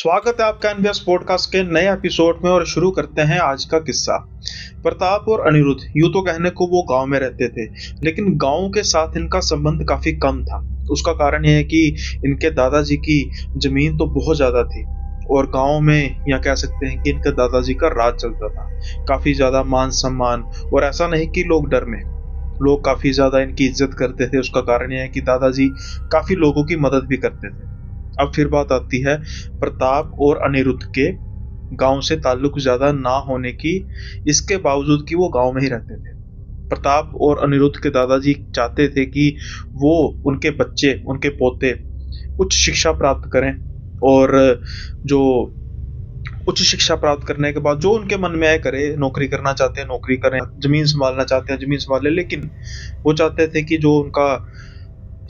स्वागत है आपका एनबीएस पॉडकास्ट के नए एपिसोड में। और शुरू करते हैं आज का किस्सा। प्रताप और अनिरुद्ध यूं तो कहने को वो गांव में रहते थे, लेकिन गांव के साथ इनका संबंध काफी कम था। उसका कारण यह है कि इनके दादाजी की जमीन तो बहुत ज्यादा थी और गांव में या कह सकते हैं कि इनके दादाजी का राज चलता था। काफी ज्यादा मान सम्मान, और ऐसा नहीं कि लोग डर में, लोग काफी ज्यादा इनकी इज्जत करते थे। उसका कारण यह है कि दादाजी काफी लोगों की मदद भी करते थे। अब फिर बात आती है प्रताप और अनिरुद्ध के गांव से ताल्लुक ज्यादा ना होने की, इसके बावजूद कि वो गांव में ही रहते थे। प्रताप और अनिरुद्ध के दादाजी चाहते थे कि वो, उनके बच्चे, उनके पोते उच्च शिक्षा प्राप्त करें, और जो उच्च शिक्षा प्राप्त करने के बाद जो उनके मन में आए करे। नौकरी करना चाहते हैं नौकरी करें, जमीन संभालना चाहते हैं जमीन संभालें, लेकिन वो चाहते थे कि जो उनका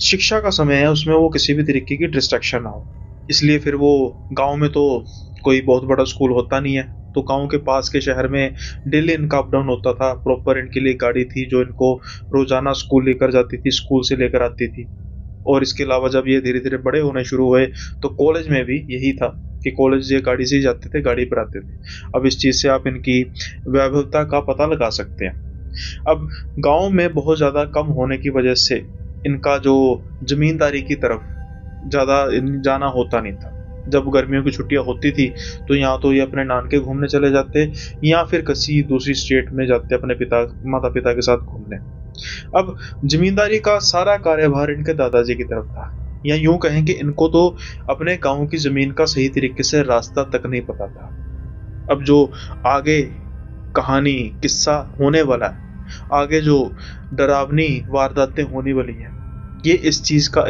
शिक्षा का समय है उसमें वो किसी भी तरीके की डिस्ट्रैक्शन ना हो। इसलिए फिर वो, गांव में तो कोई बहुत बड़ा स्कूल होता नहीं है, तो गांव के पास के शहर में डेली इनका अप डाउन होता था। प्रॉपर इनके लिए गाड़ी थी जो इनको रोजाना स्कूल लेकर जाती थी, स्कूल से लेकर आती थी। और इसके अलावा जब ये धीरे धीरे बड़े होने शुरू हुए तो कॉलेज में भी यही था कि कॉलेज ये गाड़ी से ही जाते थे, गाड़ी पर आते थे। अब इस चीज से आप इनकी वैभवता का पता लगा सकते हैं। अब गांव में बहुत ज्यादा कम होने की वजह से इनका जो जमींदारी की तरफ ज्यादा जाना होता नहीं था। जब गर्मियों की छुट्टियां होती थी तो यहाँ तो ये अपने नानके घूमने चले जाते, या फिर किसी दूसरी स्टेट में जाते अपने माता पिता के साथ घूमने। अब जमींदारी का सारा कार्यभार इनके दादाजी की तरफ था, या यूं कहें कि इनको तो अपने गांव की जमीन का सही तरीके से रास्ता तक नहीं पता था। अब जो आगे कहानी किस्सा होने वाला है, आगे जो डरावनी वारदातें होने वाली हैं, ये इस चीज की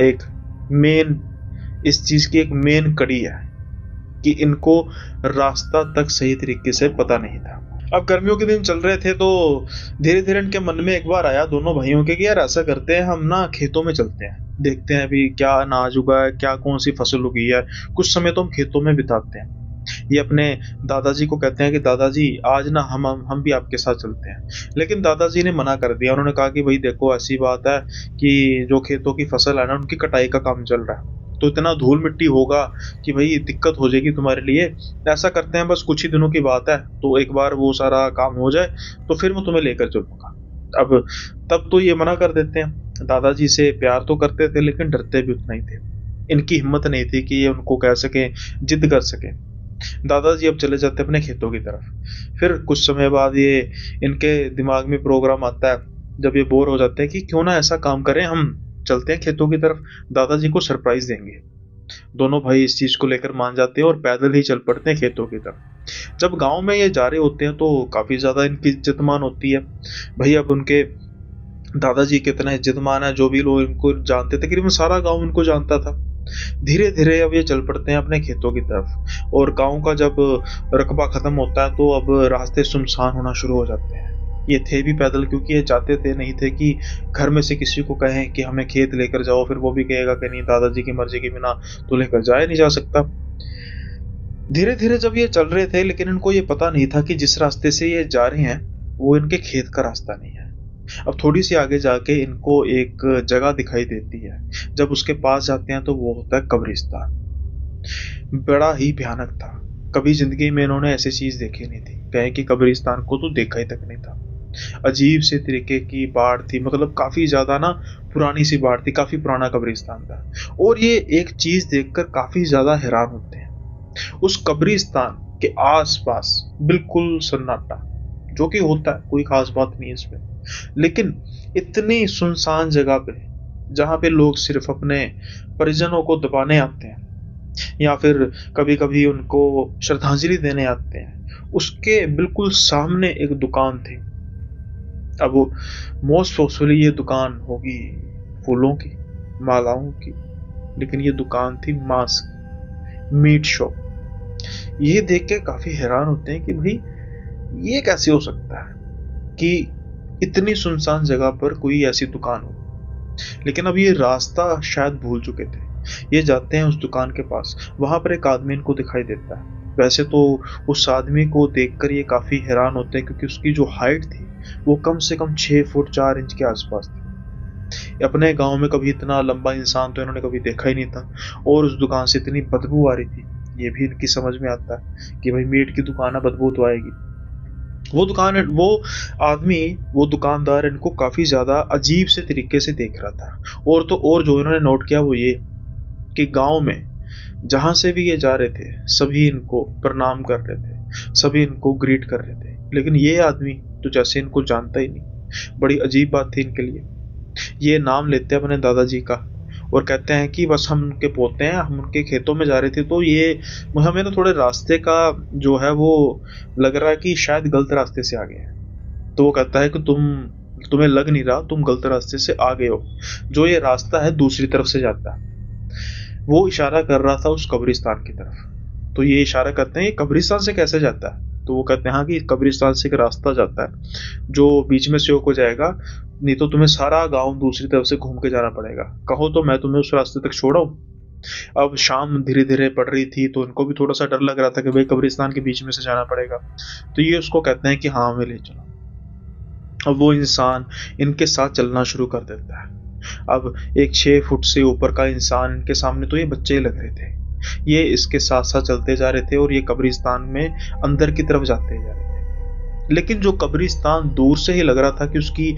एक मेन कड़ी है कि इनको रास्ता तक सही तरीके से पता नहीं था। अब गर्मियों के दिन चल रहे थे तो धीरे धीरे इनके मन में एक बार आया दोनों भाइयों के कि यार ऐसा करते हैं, हम ना खेतों में चलते हैं, देखते हैं अभी क्या अनाज उगा है, क्या कौन सी फसल उगी है, कुछ समय तो हम खेतों में बिताते हैं। ये अपने दादाजी को कहते हैं कि दादाजी आज ना हम भी आपके साथ चलते हैं। लेकिन दादाजी ने मना कर दिया। उन्होंने कहा कि भाई देखो, ऐसी बात है कि जो खेतों की फसल है ना, उनकी कटाई का काम चल रहा है, तो इतना धूल मिट्टी होगा कि भाई दिक्कत हो जाएगी तुम्हारे लिए। ऐसा करते हैं, बस कुछ ही दिनों की बात है, तो एक बार वो सारा काम हो जाए तो फिर मैं तुम्हें लेकर चलूंगा। अब तब तो ये मना कर देते हैं। दादाजी से प्यार तो करते थे लेकिन डरते भी उतना ही थे। इनकी हिम्मत नहीं थी कि ये उनको कह सके, जिद कर सके। दादाजी अब चले जाते अपने खेतों की तरफ। फिर कुछ समय बाद ये, इनके दिमाग में प्रोग्राम आता है, जब ये बोर हो जाते हैं कि क्यों ना ऐसा काम करें, हम चलते हैं खेतों की तरफ, दादाजी को सरप्राइज देंगे। दोनों भाई इस चीज को लेकर मान जाते हैं और पैदल ही चल पड़ते हैं खेतों की तरफ। जब गांव में ये जा रहे होते हैं तो काफी ज्यादा इनकी इज्जत मान होती है। भाई अब उनके दादाजी कितना इज्जत मान है, जो भी लोग इनको जानते थे, करीबन सारा गांव इनको जानता था। धीरे धीरे अब ये चल पड़ते हैं अपने खेतों की तरफ, और गांव का जब रकबा खत्म होता है तो अब रास्ते सुनसान होना शुरू हो जाते हैं। ये थे भी पैदल, क्योंकि ये चाहते थे नहीं थे कि घर में से किसी को कहें कि हमें खेत लेकर जाओ, फिर वो भी कहेगा कि नहीं, दादाजी की मर्जी के बिना तो लेकर जाया नहीं जा सकता। धीरे धीरे जब ये चल रहे थे, लेकिन इनको ये पता नहीं था कि जिस रास्ते से ये जा रहे हैं वो इनके खेत का रास्ता नहीं है। अब थोड़ी सी आगे जाके इनको एक जगह दिखाई देती है। जब उसके पास जाते हैं तो वो होता है कब्रिस्तान। बड़ा ही भयानक था। कभी जिंदगी में इन्होंने ऐसी चीज देखी नहीं थी, कहें कि कब्रिस्तान को तो देखा ही तक नहीं था। अजीब से तरीके की बाढ़ थी, मतलब काफी ज्यादा ना पुरानी सी बाढ़ थी, काफी पुराना कब्रिस्तान था। और ये एक चीज देखकर काफी ज्यादा हैरान होते हैं, उस कब्रिस्तान के आसपास बिल्कुल सन्नाटा, जो कि होता है, कोई खास बात नहीं है इसमें, लेकिन इतनी सुनसान जगह पे जहां पे लोग सिर्फ अपने परिजनों को दबाने आते हैं या फिर कभी कभी उनको श्रद्धांजलि देने आते हैं, उसके बिल्कुल सामने एक दुकान थी। अब मोस्ट प्रोबेबली ये दुकान होगी फूलों की, मालाओं की, लेकिन ये दुकान थी मांस की, मीट शॉप। ये देख के काफी हैरान होते हैं कि भाई ये कैसे हो सकता है कि इतनी सुनसान जगह पर कोई ऐसी दुकान हो। लेकिन अब ये रास्ता शायद भूल चुके थे। ये जाते हैं उस दुकान के पास, वहां पर एक आदमी इनको दिखाई देता है। वैसे तो उस आदमी को देखकर ये काफी हैरान होते हैं, क्योंकि उसकी जो हाइट थी वो कम से कम 6 फुट 4 इंच के आसपास थी। अपने गांव में कभी इतना लंबा इंसान तो इन्होंने कभी देखा ही नहीं था, और उस दुकान से इतनी बदबू आ रही थी ये भी इनकी समझ में आता है कि भाई मीट की दुकान है, बदबू तो आएगी। वो आदमी, वो दुकानदार इनको काफी ज्यादा अजीब से तरीके से देख रहा था। और तो और जो इन्होंने नोट किया वो ये कि गांव में जहां से भी ये जा रहे थे सभी इनको प्रणाम कर रहे थे, सभी इनको ग्रीट कर रहे थे, लेकिन ये आदमी तो जैसे इनको जानता ही नहीं। बड़ी अजीब बात थी इनके लिए। ये नाम लेते हैं अपने दादाजी का और कहते हैं कि बस हम उनके पोते हैं, हम उनके खेतों में जा रहे थे तो ये हमें ना थोड़े रास्ते का जो है वो लग रहा है कि शायद गलत रास्ते से आ गए हैं। तो वो कहता है कि तुम्हें लग नहीं रहा, तुम गलत रास्ते से आ गए हो, जो ये रास्ता है दूसरी तरफ से जाता है। वो इशारा कर रहा था उस कब्रिस्तान की तरफ। तो ये इशारा करते हैं ये कब्रिस्तान से कैसे जाता है? तो वो कहते हैं हाँ कि कब्रिस्तान से एक रास्ता जाता है जो बीच में से होकर जाएगा, नहीं तो तुम्हें सारा गांव दूसरी तरफ से घूम के जाना पड़ेगा। कहो तो मैं तुम्हें उस रास्ते तक छोड़ाऊं। अब शाम धीरे धीरे पड़ रही थी तो इनको भी थोड़ा सा डर लग रहा था कि भाई कब्रिस्तान के बीच में से जाना पड़ेगा। तो ये उसको कहते हैं कि हाँ हमें ले चलो। अब वो इंसान इनके साथ चलना शुरू कर देता है। अब एक 6 फुट से ऊपर का इंसान इनके सामने, तो ये बच्चे लग रहे थे, ये इसके साथ साथ चलते जा रहे थे और ये कब्रिस्तान में अंदर की तरफ जाते जा रहे थे। लेकिन जो कब्रिस्तान दूर से ही लग रहा था कि उसकी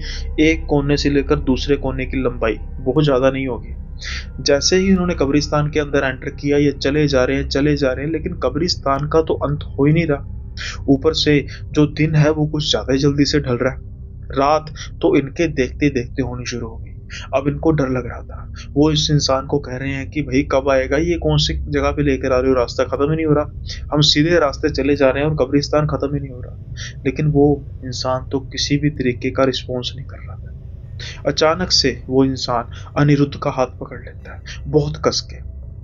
एक कोने से लेकर दूसरे कोने की लंबाई बहुत ज्यादा नहीं होगी। जैसे ही उन्होंने कब्रिस्तान के अंदर एंटर किया, ये चले जा रहे हैं चले जा रहे हैं, लेकिन कब्रिस्तान का तो अंत हो ही नहीं रहा। ऊपर से जो दिन है वो कुछ ज्यादा ही जल्दी से ढल रहा है। रात तो इनके देखते देखते होनी शुरू हो गई। अब इनको डर लग रहा था। वो इस इंसान को कह रहे हैं कि भाई कब आएगा, ये कौन सी जगह पे लेकर आ रहे हो, रास्ता खत्म ही नहीं हो रहा, हम सीधे रास्ते चले जा रहे हैं और कब्रिस्तान खत्म ही नहीं हो रहा। लेकिन वो इंसान तो किसी भी तरीके का रिस्पॉन्स नहीं कर रहा था। अचानक से वो इंसान अनिरुद्ध का हाथ पकड़ लेता है बहुत कस के।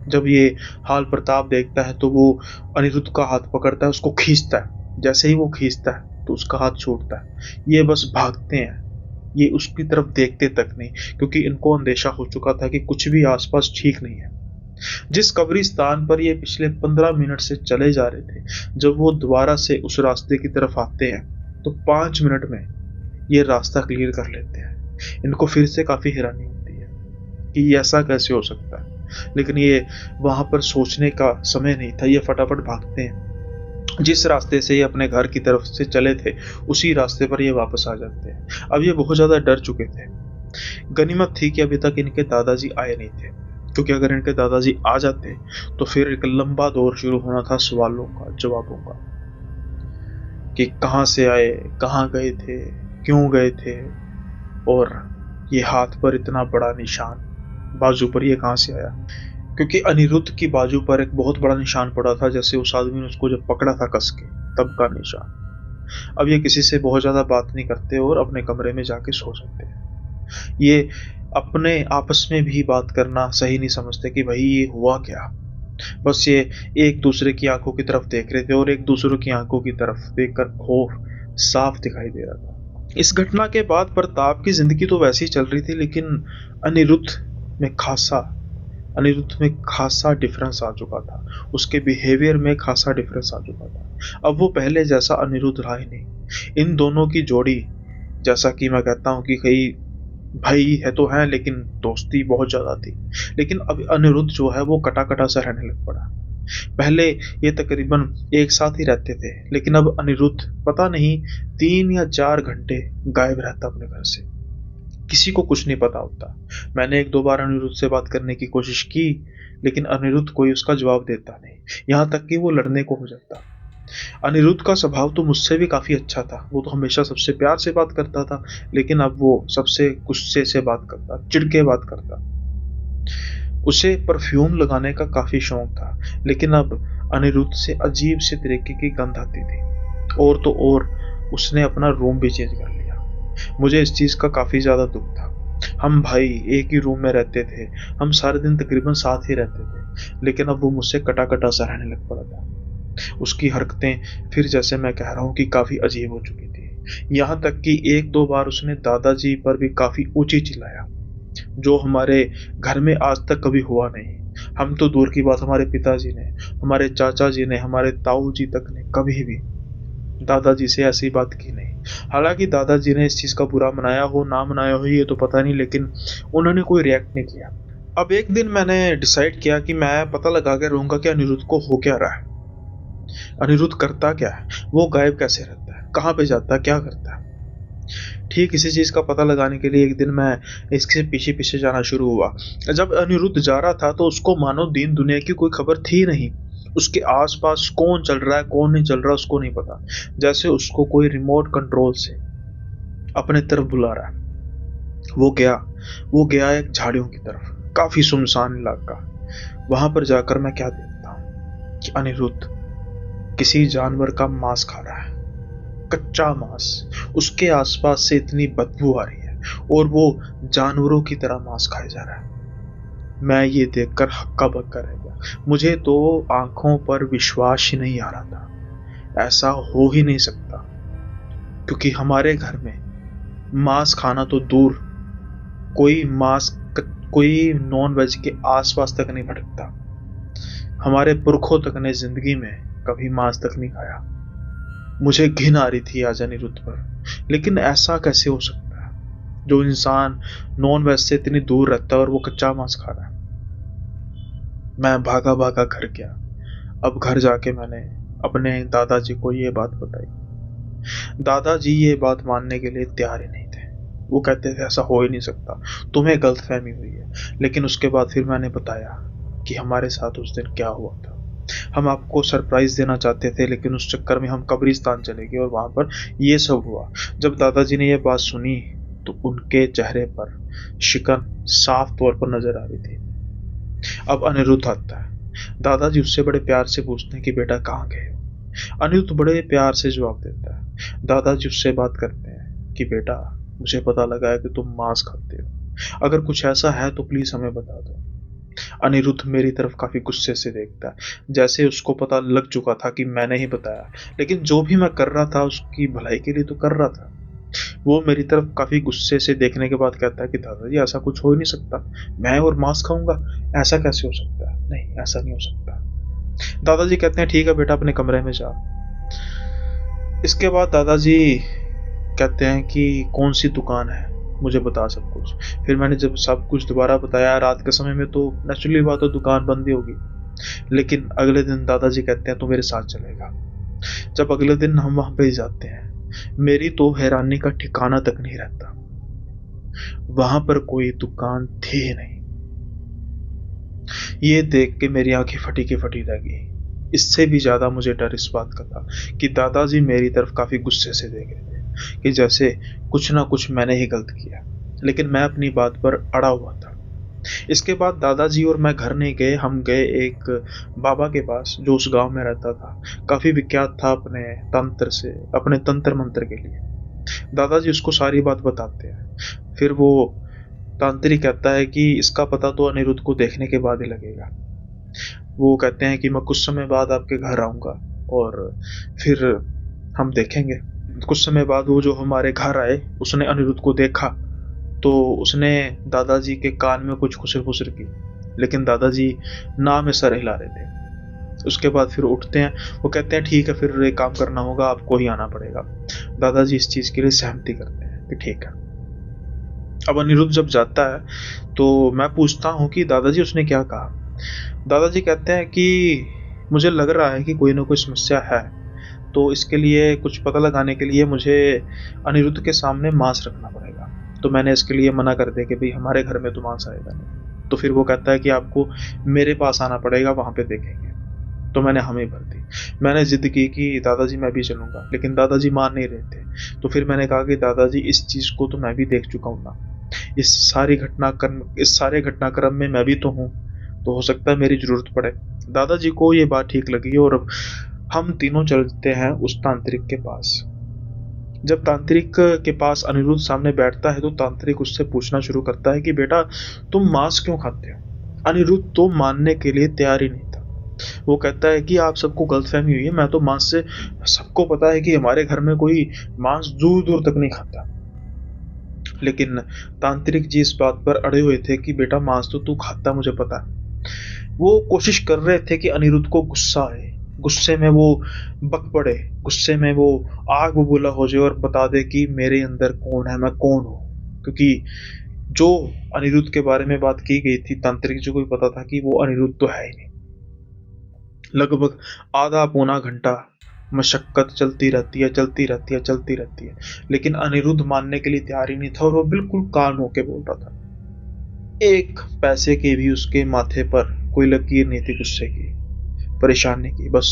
जब ये हाल प्रताप देखता है तो वो अनिरुद्ध का हाथ पकड़ता है, उसको खींचता है। जैसे ही वो खींचता है तो उसका हाथ छूटता है। ये बस भागते हैं, ये उसकी तरफ देखते तक नहीं, क्योंकि इनको अंदेशा हो चुका था कि कुछ भी आसपास ठीक नहीं है। जिस कब्रिस्तान पर ये पिछले 15 मिनट से चले जा रहे थे, जब वो दोबारा से उस रास्ते की तरफ आते हैं तो 5 मिनट में ये रास्ता क्लियर कर लेते हैं। इनको फिर से काफी हैरानी होती है कि ये ऐसा कैसे हो सकता है, लेकिन ये वहां पर सोचने का समय नहीं था। ये फटाफट भागते हैं। जिस रास्ते से ये अपने घर की तरफ से चले थे उसी रास्ते पर ये वापस आ जाते हैं। अब ये बहुत ज्यादा डर चुके थे। गनीमत थी कि अभी तक इनके दादाजी आए नहीं थे, क्योंकि अगर इनके दादाजी आ जाते तो फिर एक लंबा दौर शुरू होना था सवालों का, जवाबों का, कि कहां से आए, कहां गए थे, क्यों गए थे, और ये हाथ पर इतना बड़ा निशान बाजू पर ये कहां से आया। क्योंकि अनिरुद्ध की बाजू पर एक बहुत बड़ा निशान पड़ा था, जैसे उस आदमी ने उसको जब पकड़ा था कस के, तब का निशान। अब ये किसी से बहुत ज्यादा बात नहीं करते और अपने कमरे में जाके सो जाते हैं। ये अपने आपस में भी बात करना सही नहीं समझते कि भाई ये हुआ क्या। बस ये एक दूसरे की आंखों की तरफ देख रहे थे और एक दूसरे की आंखों की तरफ देखकर खौफ साफ दिखाई दे रहा था। इस घटना के बाद प्रताप की जिंदगी तो वैसे ही चल रही थी, लेकिन अनिरुद्ध में खासा डिफरेंस आ चुका था। उसके बिहेवियर में खासा डिफरेंस आ चुका था। अब वो पहले जैसा अनिरुद्ध रहा ही नहीं। इन दोनों की जोड़ी, जैसा कि मैं कहता हूँ कि कई भाई है तो है, लेकिन दोस्ती बहुत ज्यादा थी। लेकिन अब अनिरुद्ध जो है वो कटा कटा सा रहने लग पड़ा। पहले ये तकरीबन एक साथ ही रहते थे, लेकिन अब अनिरुद्ध पता नहीं 3 या 4 घंटे गायब रहता अपने घर से। किसी को कुछ नहीं पता होता। मैंने 1-2 बार अनिरुद्ध से बात करने की कोशिश की, लेकिन अनिरुद्ध कोई उसका जवाब देता नहीं, यहाँ तक कि वो लड़ने को हो जाता। अनिरुद्ध का स्वभाव तो मुझसे भी काफी अच्छा था। वो तो हमेशा सबसे प्यार से बात करता था, लेकिन अब वो सबसे गुस्से से बात करता, चिढ़ के बात करता। उसे परफ्यूम लगाने का काफी शौक था, लेकिन अब अनिरुद्ध से अजीब से तरीके की गंध आती थी। और तो और उसने अपना रूम भी चेंज कर लिया। मुझे इस चीज का काफी ज्यादा दुख था। हम भाई एक ही रूम में रहते थे, हम सारे दिन तकरीबन साथ ही रहते थे, लेकिन अब वो मुझसे कटा कटा सा रहने लग पड़ा था। उसकी हरकतें फिर, जैसे मैं कह रहा हूँ, कि काफी अजीब हो चुकी थी। यहाँ तक कि 1-2 बार उसने दादाजी पर भी काफी ऊंची चिल्लाया, जो हमारे घर में आज तक कभी हुआ नहीं। हम तो दूर की बात, हमारे पिताजी ने, हमारे चाचा जी ने, हमारे ताऊ जी तक ने कभी भी दादाजी से ऐसी बात की नहीं। हालांकि दादाजी ने इस चीज का बुरा मनाया हो ना मनाया हो ये तो पता नहीं, लेकिन उन्होंने कोई रिएक्ट नहीं किया। अब एक दिन मैंने डिसाइड किया कि मैं पता लगा के रहूंगा कि अनिरुद्ध को हो क्या रहा है, अनिरुद्ध करता क्या है, वो गायब कैसे रहता है, कहाँ पे जाता है, क्या करता है। ठीक इसी चीज का पता लगाने के लिए एक दिन मैं इसके पीछे पीछे जाना शुरू हुआ। जब अनिरुद्ध जा रहा था तो उसको मानो दीन दुनिया की कोई खबर थी नहीं। उसके आसपास कौन चल रहा है कौन नहीं चल रहा उसको नहीं पता, जैसे उसको कोई रिमोट कंट्रोल से अपने तरफ बुला रहा है। वो गया वो गया एक झाड़ियों की तरफ, काफी सुनसान इलाका। वहां पर जाकर मैं क्या देखता हूँ कि अनिरुद्ध किसी जानवर का मांस खा रहा है, कच्चा मांस। उसके आसपास से इतनी बदबू आ रही है और वो जानवरों की तरह मांस खाया जा रहा है। मैं ये देखकर हक्का बक्का रह गया। मुझे तो आंखों पर विश्वास ही नहीं आ रहा था, ऐसा हो ही नहीं सकता। क्योंकि हमारे घर में मांस खाना तो दूर, कोई कोई नॉन वेज के आसपास तक नहीं भटकता। हमारे पुरखों तक ने जिंदगी में कभी मांस तक नहीं खाया। मुझे घिन आ रही थी आज अनिरुद्ध पर, लेकिन ऐसा कैसे हो सकता है जो इंसान नॉन वेज से इतनी दूर रहता है और वो कच्चा मांस खा रहा है। मैं भागा भागा घर गया। अब घर जाके मैंने अपने दादाजी को ये बात बताई। दादाजी ये बात मानने के लिए तैयार ही नहीं थे। वो कहते थे ऐसा हो ही नहीं सकता, तुम्हें गलतफहमी हुई है। लेकिन उसके बाद फिर मैंने बताया कि हमारे साथ उस दिन क्या हुआ था। हम आपको सरप्राइज देना चाहते थे, लेकिन उस चक्कर में हम कब्रिस्तान चले गए और वहां पर ये सब हुआ। जब दादाजी ने ये बात सुनी तो उनके चेहरे पर शिकन साफ तौर पर नजर आ रही थी। अब अनिरुद्ध आता है। दादाजी उससे बड़े प्यार से पूछते हैं कि बेटा कहाँ गए हो। अनिरुद्ध बड़े प्यार से जवाब देता है। दादाजी उससे बात करते हैं कि बेटा मुझे पता लगा है कि तुम मांस खाते हो, अगर कुछ ऐसा है तो प्लीज हमें बता दो। अनिरुद्ध मेरी तरफ काफी गुस्से से देखता है, जैसे उसको पता लग चुका था कि मैंने ही बताया। लेकिन जो भी मैं कर रहा था उसकी भलाई के लिए तो कर रहा था। वो मेरी तरफ काफी गुस्से से देखने के बाद कहता है कि दादाजी ऐसा कुछ हो ही नहीं सकता, मैं और मांस खाऊंगा, ऐसा कैसे हो सकता है, नहीं ऐसा नहीं हो सकता। दादाजी कहते हैं ठीक है बेटा अपने कमरे में जा। इसके बाद दादाजी कहते हैं कि कौन सी दुकान है, मुझे बता सब कुछ। फिर मैंने जब सब कुछ दोबारा बताया, रात के समय में तो नेचुरली बात है दुकान बंद ही होगी। लेकिन अगले दिन दादाजी कहते हैं तो मेरे साथ चलेगा। जब अगले दिन हम वहां पे जाते हैं, मेरी तो हैरानी का ठिकाना तक नहीं रहता। वहां पर कोई दुकान थी ही नहीं। ये देख के मेरी आंखें फटी की फटी रह गई। इससे भी ज्यादा मुझे डर इस बात का था कि दादाजी मेरी तरफ काफी गुस्से से देख रहे थे, कि जैसे कुछ ना कुछ मैंने ही गलत किया। लेकिन मैं अपनी बात पर अड़ा हुआ था। इसके बाद दादाजी और मैं घर नहीं गए, हम गए एक बाबा के पास जो उस गांव में रहता था। काफी विख्यात था अपने तंत्र मंत्र के लिए। दादाजी उसको सारी बात बताते हैं। फिर वो तांत्रिक कहता है कि इसका पता तो अनिरुद्ध को देखने के बाद ही लगेगा। वो कहते हैं कि मैं कुछ समय बाद आपके घर आऊंगा और फिर हम देखेंगे। कुछ समय बाद वो जो हमारे घर आए, उसने अनिरुद्ध को देखा तो उसने दादाजी के कान में कुछ खुसर फुसर की, लेकिन दादाजी ना में सर हिला रहे थे। उसके बाद फिर उठते हैं। वो कहते हैं ठीक है फिर एक काम करना होगा, आपको ही आना पड़ेगा। दादाजी इस चीज के लिए सहमति करते हैं कि ठीक है। अब अनिरुद्ध जब जाता है तो मैं पूछता हूँ कि दादाजी उसने क्या कहा। दादाजी कहते हैं कि मुझे लग रहा है कि कोई ना कोई समस्या है, तो इसके लिए कुछ पता लगाने के लिए मुझे अनिरुद्ध के सामने मांस रखना पड़ेगा। तो मैंने इसके लिए मना कर दिया कि भाई हमारे घर में तो मांस आएगा नहीं। तो फिर वो कहता है कि आपको मेरे पास आना पड़ेगा, वहां पे देखेंगे। तो मैंने हामी भर दी। मैंने जिद की कि दादाजी मैं भी चलूंगा, लेकिन दादाजी मान नहीं रहे थे। तो फिर मैंने कहा कि दादाजी इस चीज को तो मैं भी देख चुका हूँ ना, इस सारे घटनाक्रम में मैं भी तो हूँ, तो हो सकता है मेरी जरूरत पड़े। दादाजी को ये बात ठीक लगी और हम तीनों चलते हैं उस तांत्रिक के पास। जब तांत्रिक के पास अनिरुद्ध सामने बैठता है तो तांत्रिक उससे पूछना शुरू करता है कि बेटा तुम मांस क्यों खाते हो। अनिरुद्ध तो मानने के लिए तैयार ही नहीं था। वो कहता है कि आप सबको गलतफहमी हुई है, मैं तो मांस से, सबको पता है कि हमारे घर में कोई मांस दूर दूर तक नहीं खाता। लेकिन तांत्रिक जी इस बात पर अड़े हुए थे कि बेटा मांस तो तू खाता, मुझे पता है। वो कोशिश कर रहे थे कि अनिरुद्ध को गुस्सा आए, गुस्से में वो बक पड़े, गुस्से में वो आग बबूला हो जाए और बता दे कि मेरे अंदर कौन है, मैं कौन हूं। क्योंकि जो अनिरुद्ध के बारे में बात की गई थी, तांत्रिक जी को भी पता था कि वो अनिरुद्ध तो है ही नहीं। लगभग आधा पौना घंटा मशक्कत चलती रहती है, चलती रहती है, चलती रहती है, लेकिन अनिरुद्ध मानने के लिए तैयार ही नहीं था और वो बिल्कुल कान होके बोल रहा था। एक पैसे की भी उसके माथे पर कोई लकीर नहीं थी गुस्से की, परेशानी की। बस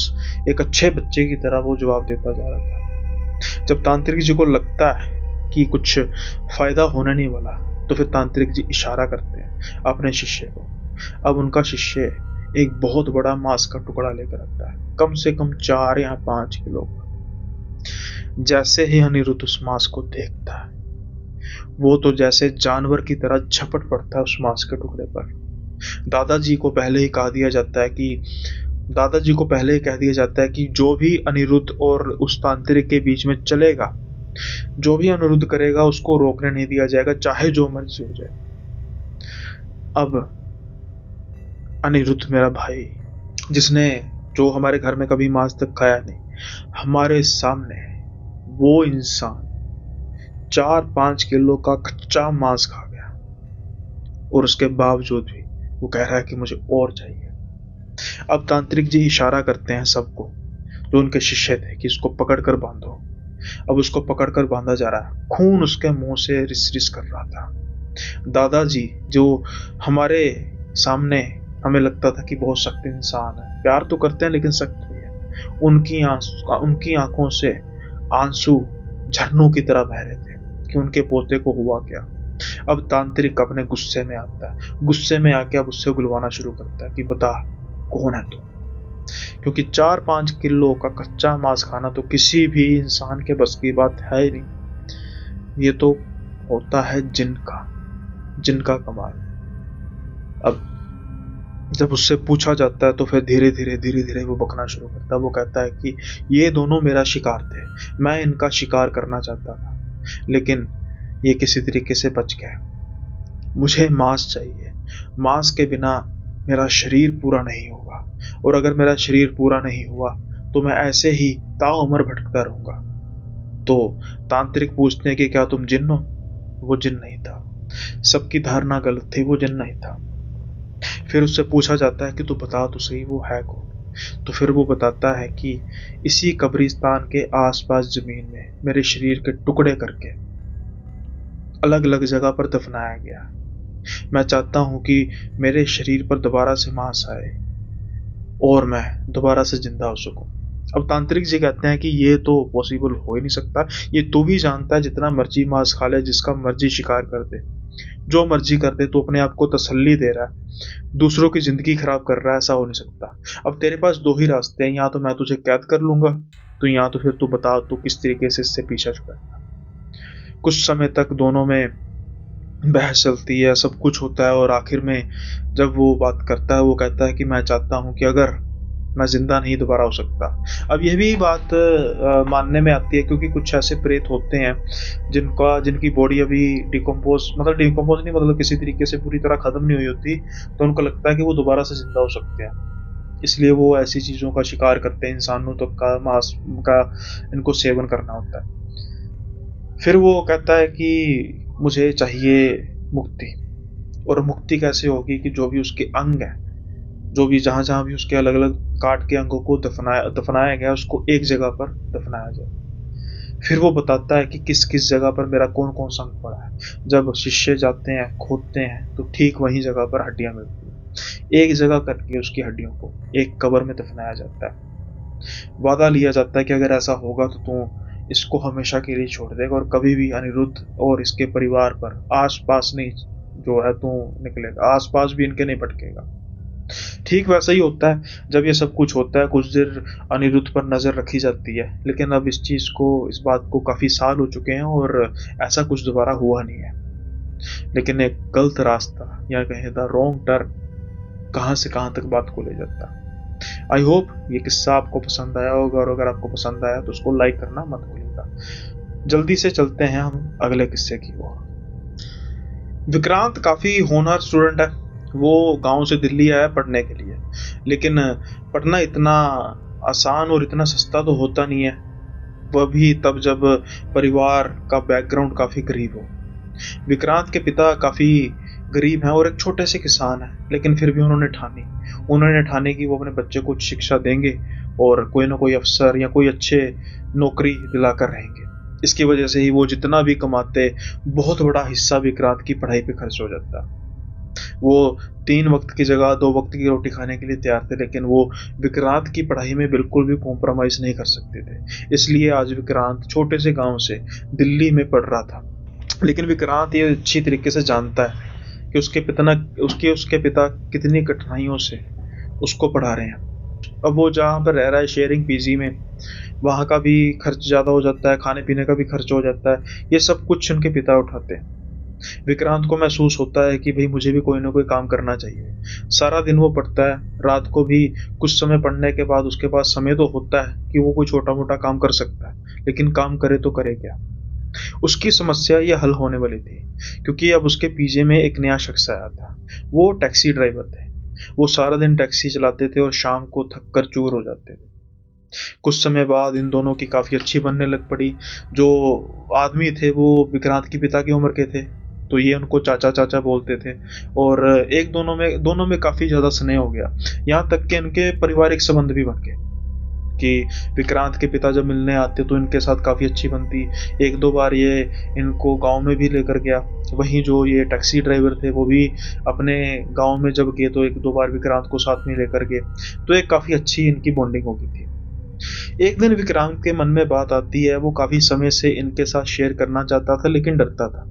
एक अच्छे बच्चे की तरह वो जवाब देता जा रहा था। जब तांत्रिक जी को लगता है कि कुछ फायदा होने नहीं वाला, तो फिर तांत्रिक जी इशारा करते हैं अपने शिष्य को। अब उनका शिष्य एक बहुत बड़ा मांस का टुकड़ा लेकर आता है, कम से कम 4 या 5 किलो का। जैसे ही अनिरुद्ध उस मांस को देखता है, वो तो जैसे जानवर की तरह झपट पड़ता है उस मांस के टुकड़े पर। दादाजी को पहले ही कह दिया जाता है कि दादाजी को पहले ही कह दिया जाता है कि जो भी अनिरुद्ध और उस तांत्रिक के बीच में चलेगा, जो भी अनिरुद्ध करेगा, उसको रोकने नहीं दिया जाएगा, चाहे जो मर्जी हो जाए। अब अनिरुद्ध मेरा भाई, जिसने जो हमारे घर में कभी मांस तक खाया नहीं, हमारे सामने वो इंसान 4-5 किलो का कच्चा मांस खा गया, और उसके बावजूद भी वो कह रहा है कि मुझे और चाहिए। अब तांत्रिक जी इशारा करते हैं सबको, जो उनके शिष्य थे, कि इसको पकड़कर बांधो। अब उसको पकड़कर बांधा जा रहा है। खून उसके मुंह से रिस रिस कर रहा था। दादाजी, जो हमारे सामने हमें लगता था कि बहुत सख्त इंसान है, प्यार तो करते हैं लेकिन सख्त भी है, उनकी आंखों से आंसू झरनों की तरह बह रहे थे कि उनके पोते को हुआ क्या। अब तांत्रिक अपने गुस्से में आता है, गुस्से में आके अब उससे गुलवाना शुरू करता है कि बता कौन है तू। क्योंकि 4-5 किलो का कच्चा मांस खाना तो किसी भी इंसान के बस की बात है ही नहीं। ये तो होता है जिनका कमाल। अब जब उससे पूछा जाता है तो फिर धीरे धीरे वो बकना शुरू करता है। वो कहता है कि ये दोनों मेरा शिकार थे, मैं इनका शिकार करना चाहता था, लेकिन ये किसी तरीके से बच गए। मुझे मांस चाहिए, मांस के बिना मेरा शरीर पूरा नहीं होगा, और अगर मेरा शरीर पूरा नहीं हुआ तो मैं ऐसे ही ताउम्र भटकता रहूंगा। तो तांत्रिक पूछते हैं कि क्या तुम जिन हो? वो जिन नहीं था। सबकी धारणा गलत थी, वो जिन नहीं था। फिर उससे पूछा जाता है कि तू बता तो सही वो है कौन। तो फिर वो बताता है कि इसी कब्रिस्तान के आसपास जमीन में मेरे शरीर के टुकड़े करके अलग अलग जगह पर दफनाया गया। मैं चाहता हूं कि मेरे शरीर पर दोबारा से मांस आए और मैं दोबारा से जिंदा हो सकूं। अब तांत्रिक जी कहते हैं कि ये तो पॉसिबल हो ही नहीं सकता। ये तू भी जानता है, जितना मर्जी मांस खा ले, जिसका मर्जी शिकार कर दे, जो मर्जी कर दे, तो अपने आप को तसल्ली दे रहा है, दूसरों की जिंदगी खराब कर रहा है। ऐसा हो नहीं सकता। अब तेरे पास 2 ही रास्ते हैं, या तो मैं तुझे कैद कर लूंगा, तो या तो फिर तू बता तू किस तरीके से इससे पीछा छुड़ाएगा। कुछ समय तक दोनों में बहस चलती है, सब कुछ होता है, और आखिर में जब वो बात करता है, वो कहता है कि मैं चाहता हूं कि अगर मैं जिंदा नहीं दोबारा हो सकता। अब यह भी बात मानने में आती है, क्योंकि कुछ ऐसे प्रेत होते हैं जिनकी बॉडी अभी डिकम्पोज नहीं, मतलब किसी तरीके से पूरी तरह खत्म नहीं हुई होती, तो उनको लगता है कि वो दोबारा से जिंदा हो सकते हैं। इसलिए वो ऐसी चीजों का शिकार करते हैं, इंसानों तक का मांस का इनको सेवन करना होता है। फिर वो कहता है कि मुझे चाहिए मुक्ति, और मुक्ति कैसे होगी कि जो भी उसके अंग है, जो भी जहां जहां भी उसके अलग अलग काट के अंगों को दफनाया गया, उसको एक जगह पर दफनाया जाए। फिर वो बताता है कि किस किस जगह पर मेरा कौन कौन सा अंग पड़ा है। जब शिष्य जाते हैं, खोदते हैं, तो ठीक वही जगह पर हड्डियां मिलती हैं। एक जगह करके उसकी हड्डियों को एक कब्र में दफनाया जाता है। वादा लिया जाता है कि अगर ऐसा होगा तो तू इसको हमेशा के लिए छोड़ देगा, और कभी भी अनिरुद्ध और इसके परिवार पर आस पास नहीं जो है तू निकलेगा, आस पास भी इनके नहीं भटकेगा। ठीक वैसा ही होता है। जब ये सब कुछ होता है, कुछ देर अनिरुद्ध पर नजर रखी जाती है, लेकिन अब इस बात को काफी साल हो चुके हैं और ऐसा कुछ दोबारा हुआ नहीं है। लेकिन एक गलत रास्ता, या कहें द रॉन्ग टर्न, कहां से कहां तक बात को ले जाता है। आई होप ये किस्सा आपको पसंद आया होगा, और अगर आपको पसंद आया तो उसको लाइक करना मत भूलिएगा। जल्दी से चलते हैं हम अगले किस्से की ओर। विक्रांत काफी होनहार स्टूडेंट है। वो गांव से दिल्ली आया पढ़ने के लिए, लेकिन पढ़ना इतना आसान और इतना सस्ता तो होता नहीं है, वह भी तब जब परिवार का बैकग्राउंड काफी गरीब हो। विक्रांत के पिता काफ़ी गरीब हैं और एक छोटे से किसान हैं, लेकिन फिर भी उन्होंने ठानी कि वो अपने बच्चे को उच्च शिक्षा देंगे और कोई ना कोई अफ़सर या कोई अच्छे नौकरी दिलाकर रहेंगे। इसकी वजह से ही वो जितना भी कमाते, बहुत बड़ा हिस्सा विक्रांत की पढ़ाई पे खर्च हो जाता। वो 3 वक़्त की जगह 2 वक़्त की रोटी खाने के लिए तैयार थे, लेकिन वो विक्रांत की पढ़ाई में बिल्कुल भी कॉम्प्रोमाइज़ नहीं कर सकते थे। इसलिए आज विक्रांत छोटे से गाँव से दिल्ली में पढ़ रहा था। लेकिन विक्रांत ये अच्छी तरीके से जानता है कि उसके पिता कितनी कठिनाइयों से उसको पढ़ा रहे हैं। अब वो जहाँ पर रह रहा है शेयरिंग पीजी में, वहाँ का भी खर्च ज़्यादा हो जाता है, खाने-पीने का भी खर्च हो जाता है। ये सब कुछ उनके पिता उठाते हैं। विक्रांत को महसूस होता है कि भई मुझे भी कोई ना कोई काम करना चाहिए। सारा दिन वो पढ़ता है, रात को भी कुछ समय पढ़ने के बाद उसके पास समय तो होता है कि वो कोई छोटा-मोटा काम कर सकता है, लेकिन काम करे तो करे क्या? उसकी समस्या ये हल होने वाली थी, क्योंकि अब उसके पीजे में एक नया शख्स आया था। वो टैक्सी ड्राइवर थे। वो सारा दिन टैक्सी चलाते थे और शाम को थक कर चूर हो जाते थे। कुछ समय बाद इन दोनों की काफ़ी अच्छी बनने लग पड़ी। जो आदमी थे वो विक्रांत के पिता की उम्र के थे, तो ये उनको चाचा-चाचा बोलते थे और दोनों में काफ़ी ज़्यादा स्नेह हो गया। यहाँ तक कि इनके पारिवारिक संबंध भी बन गए कि विक्रांत के पिता जब मिलने आते तो इनके साथ काफ़ी अच्छी बनती। 1-2 बार ये इनको गाँव में भी लेकर गया। वहीं जो ये टैक्सी ड्राइवर थे वो भी अपने गाँव में जब गए तो 1-2 बार विक्रांत को साथ में लेकर गए। तो एक काफ़ी अच्छी इनकी बॉन्डिंग हो गई थी। एक दिन विक्रांत के मन में बात आती है, वो काफ़ी समय से इनके साथ शेयर करना चाहता था लेकिन डरता था।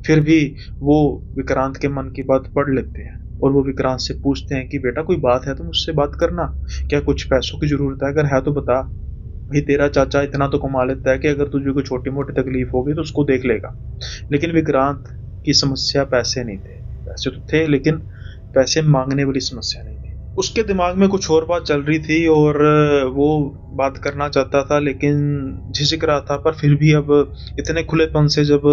फिर भी वो विक्रांत के मन की बात पढ़ लेते हैं और वो विक्रांत से पूछते हैं कि बेटा कोई बात है तो मुझसे बात करना। क्या कुछ पैसों की ज़रूरत है? अगर है तो बता। भाई तेरा चाचा इतना तो कमा लेता है कि अगर तुझे कोई छोटी-मोटी तकलीफ होगी तो उसको देख लेगा। लेकिन विक्रांत की समस्या पैसे नहीं थे। पैसे तो थे लेकिन पैसे माँगने वाली समस्या नहीं थी। उसके दिमाग में कुछ और बात चल रही थी और वो बात करना चाहता था लेकिन झिझक रहा था, पर फिर भी अब इतने खुलेपन से जब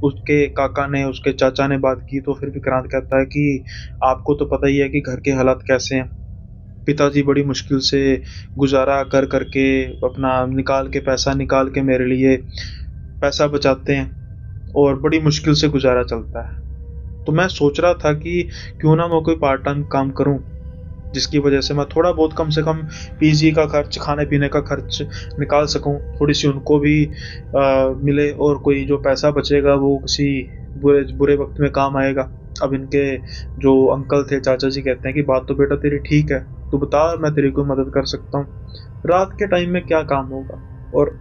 उसके चाचा ने बात की तो फिर विक्रांत कहता है कि आपको तो पता ही है कि घर के हालात कैसे हैं। पिताजी बड़ी मुश्किल से गुज़ारा कर कर के पैसा निकाल के मेरे लिए पैसा बचाते हैं और बड़ी मुश्किल से गुज़ारा चलता है। तो मैं सोच रहा था कि क्यों ना मैं कोई पार्ट टाइम काम करूँ, जिसकी वजह से मैं थोड़ा बहुत कम से कम पीजी का खर्च, खाने-पीने का खर्च निकाल सकूँ। थोड़ी-सी उनको भी मिले और कोई जो पैसा बचेगा वो किसी बुरे वक़्त में काम आएगा। अब इनके जो अंकल थे, चाचा जी कहते हैं कि बात तो बेटा तेरी ठीक है, तू बता मैं तेरी कोई मदद कर सकता हूँ। रात के टाइम में क्या काम होगा और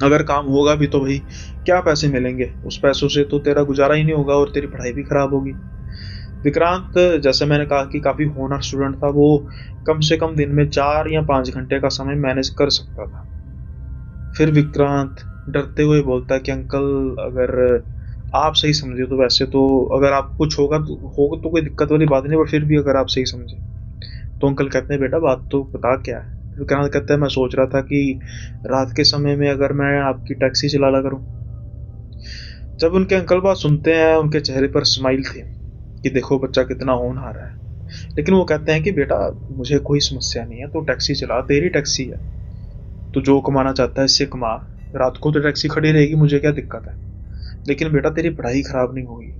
अगर काम होगा भी तो भई क्या पैसे मिलेंगे? उस पैसों से तो तेरा गुज़ारा ही नहीं होगा और तेरी पढ़ाई भी खराब होगी। विक्रांत, जैसे मैंने कहा कि काफ़ी होनहार स्टूडेंट था, वो कम से कम दिन में 4 या 5 घंटे का समय मैनेज कर सकता था। फिर विक्रांत डरते हुए बोलता है कि अंकल अगर आप सही समझे तो वैसे तो अगर आप कुछ होगा तो कोई दिक्कत वाली बात नहीं, पर फिर भी अगर आप सही समझे। तो अंकल कहते हैं बेटा बात तो बता क्या है? विक्रांत कहता है मैं सोच रहा था कि रात के समय में अगर मैं आपकी टैक्सी चला करूँ। जब उनके अंकल बात सुनते हैं उनके चेहरे पर स्माइल थी कि देखो बच्चा कितना होनहार है। लेकिन वो कहते हैं कि बेटा मुझे कोई समस्या नहीं है, तो टैक्सी चला, तेरी टैक्सी है, तो जो कमाना चाहता है इससे कमा। रात को तो टैक्सी खड़ी रहेगी, मुझे क्या दिक्कत है? लेकिन बेटा तेरी पढ़ाई खराब नहीं होगी,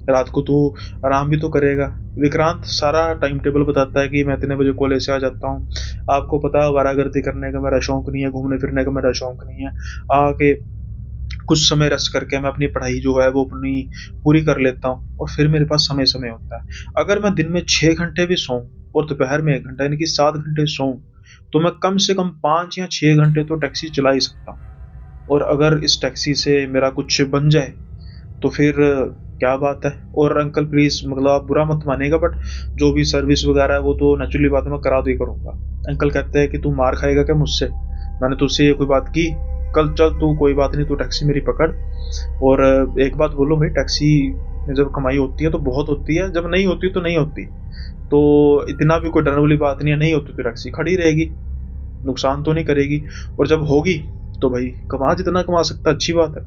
रात को तू आराम भी तो करेगा। विक्रांत सारा टाइम टेबल बताता है कि मैं इतने बजे कॉलेज से आ जाता हूँ। आपको पता है आवारागर्दी करने का मेरा शौक नहीं है, घूमने फिरने का मेरा शौक नहीं है। आके कुछ समय रेस्ट करके मैं अपनी पढ़ाई जो है वो अपनी पूरी कर लेता हूँ और फिर मेरे पास समय-समय होता है। अगर मैं दिन में 6 घंटे भी सोऊँ और दोपहर में 1 घंटा यानी कि 7 घंटे सोऊँ, तो मैं कम से कम 5 या 6 घंटे तो टैक्सी चला ही सकता हूँ। और अगर इस टैक्सी से मेरा कुछ बन जाए, तो फिर क्या बात है। और अंकल प्लीज़ मतलब आप बुरा मत मानिएगा, बट जो भी सर्विस वगैरह है वो तो नेचुरली बात है मैं करा ही करूँगा। अंकल कहते हैं कि तू मार खाएगा क्या मुझसे? मैंने तुझसे ये कोई बात की? कल चल तू कोई बात नहीं, तू टैक्सी मेरी पकड़। और एक बात बोलो भाई, टैक्सी में जब कमाई होती है तो बहुत होती है, जब नहीं होती तो नहीं होती। तो इतना भी कोई डरने वाली बात नहीं है, नहीं होती तो टैक्सी खड़ी रहेगी, नुकसान तो नहीं करेगी। और जब होगी तो भाई कमा, जितना कमा सकता अच्छी बात है।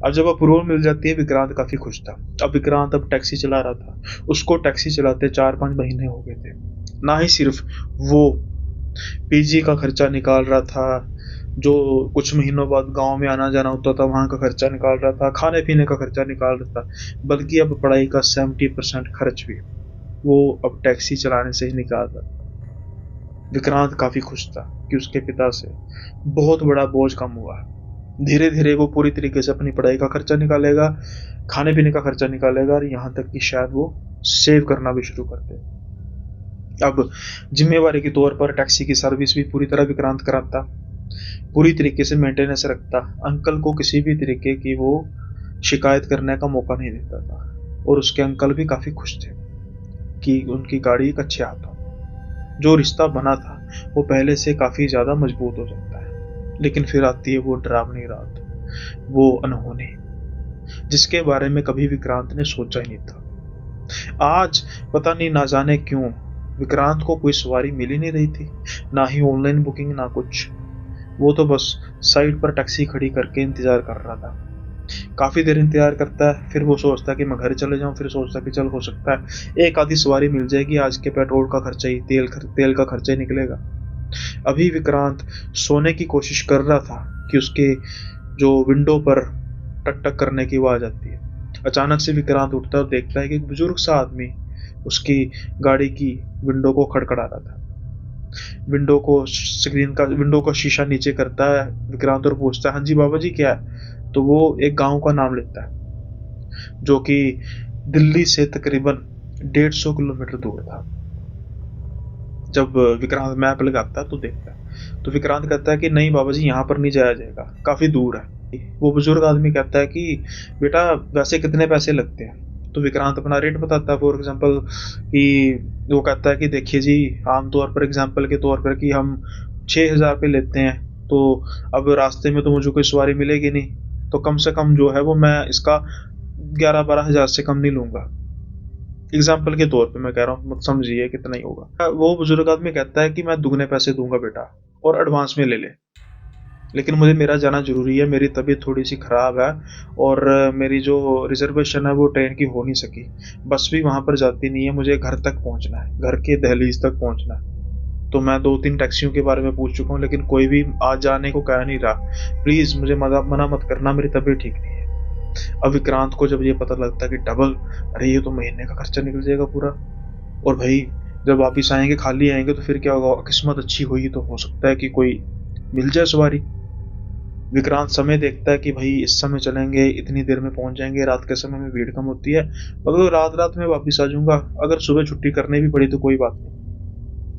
अब जब अप्रूवल मिल जाती है, विक्रांत काफ़ी खुश था। अब विक्रांत टैक्सी चला रहा था। उसको टैक्सी चलाते 4-5 महीने हो गए थे। ना ही सिर्फ वो पीजी का खर्चा निकाल रहा था, जो कुछ महीनों बाद गांव में आना जाना होता था वहां का खर्चा निकाल रहा था, खाने पीने का खर्चा निकाल रहा था, बल्कि अब पढ़ाई का 70% खर्च भी वो अब टैक्सी चलाने से ही निकाल रहा था। विक्रांत काफी खुश था कि उसके पिता से बहुत बड़ा बोझ कम हुआ। धीरे धीरे वो पूरी तरीके से अपनी पढ़ाई का खर्चा निकालेगा, खाने पीने का खर्चा निकालेगा, और यहाँ तक कि शायद वो सेव करना भी शुरू कर दे। अब जिम्मेवारी के तौर पर टैक्सी की सर्विस भी पूरी तरह विक्रांत कराता, पूरी तरीके से मेंटेनेंस रखता, अंकल को किसी भी तरीके की वो शिकायत करने का मौका नहीं देता था। और उसके अंकल भी काफी खुश थे कि उनकी गाड़ी एक अच्छे हाथों, जो रिश्ता बना था वो पहले से काफी ज्यादा मजबूत हो जाता है। लेकिन फिर आती है वो डरावनी रात, वो अनहोनी जिसके बारे में कभी विक्रांत ने सोचा ही नहीं था। आज पता नहीं ना जाने क्यों विक्रांत को कोई सवारी मिल ही नहीं रही थी, ना ही ऑनलाइन बुकिंग ना कुछ। वो तो बस साइड पर टैक्सी खड़ी करके इंतजार कर रहा था। काफी देर इंतजार करता है, फिर वो सोचता है कि मैं घर चले जाऊं, फिर सोचता है कि चल हो सकता है एक आधी सवारी मिल जाएगी, आज के पेट्रोल का खर्चा ही तेल का खर्चा ही निकलेगा। अभी विक्रांत सोने की कोशिश कर रहा था कि उसके जो विंडो पर टक टक करने की आवाज आती है। अचानक से विक्रांत उठता है और देखता है कि एक बुजुर्ग सा आदमी उसकी गाड़ी की विंडो को खड़खड़ा रहा था। विंडो का शीशा नीचे करता है विक्रांत और पूछता है, हाँ जी बाबा जी क्या है? तो वो एक गांव का नाम लेता है जो कि दिल्ली से तकरीबन 150 किलोमीटर दूर था। जब विक्रांत मैप लगाता है तो देखता है, तो विक्रांत कहता है कि नहीं बाबा जी यहाँ पर नहीं जाया जाएगा, काफी दूर है। वो बुजुर्ग आदमी कहता है कि बेटा वैसे कितने पैसे लगते हैं? तो विक्रांत अपना रेट बताता है, फॉर एग्जाम्पल कि वो कहता है कि देखिए जी, आमतौर पर एग्जाम्पल के तौर पर कि हम 6,000 पे लेते हैं, तो अब रास्ते में तो मुझे कोई सवारी मिलेगी नहीं, तो कम से कम जो है वो मैं इसका 11-12 हज़ार से कम नहीं लूंगा। एग्जाम्पल के तौर पे मैं कह रहा हूँ, मत समझिए कितना ही होगा। वो बुजुर्ग आदमी कहता है कि मैं दुगने पैसे दूंगा बेटा, और एडवांस में ले ले, लेकिन मुझे मेरा जाना जरूरी है, मेरी तबीयत थोड़ी सी खराब है, और मेरी जो रिजर्वेशन है वो ट्रेन की हो नहीं सकी, बस भी वहां पर जाती नहीं है, मुझे घर तक पहुंचना है, घर के दहलीज तक पहुंचना है। तो मैं 2-3 टैक्सियों के बारे में पूछ चुका हूँ, लेकिन कोई भी आज जाने को कह नहीं रहा, प्लीज मुझे मना मत करना, मेरी तबीयत ठीक नहीं है। अब विक्रांत को जब ये पता लगता है कि डबल, अरे ये तो महीने का खर्चा निकल जाएगा पूरा, और भाई जब वापिस आएंगे खाली आएंगे तो फिर क्या होगा, किस्मत अच्छी हुई तो हो सकता है कि कोई मिल जाए सवारी। विक्रांत समय देखता है कि भाई इस समय चलेंगे इतनी देर में पहुंच जाएंगे, रात के समय में भीड़ कम होती है, अगर रात में वापिस आ जाऊंगा, अगर सुबह छुट्टी करनी भी पड़ी तो कोई बात नहीं।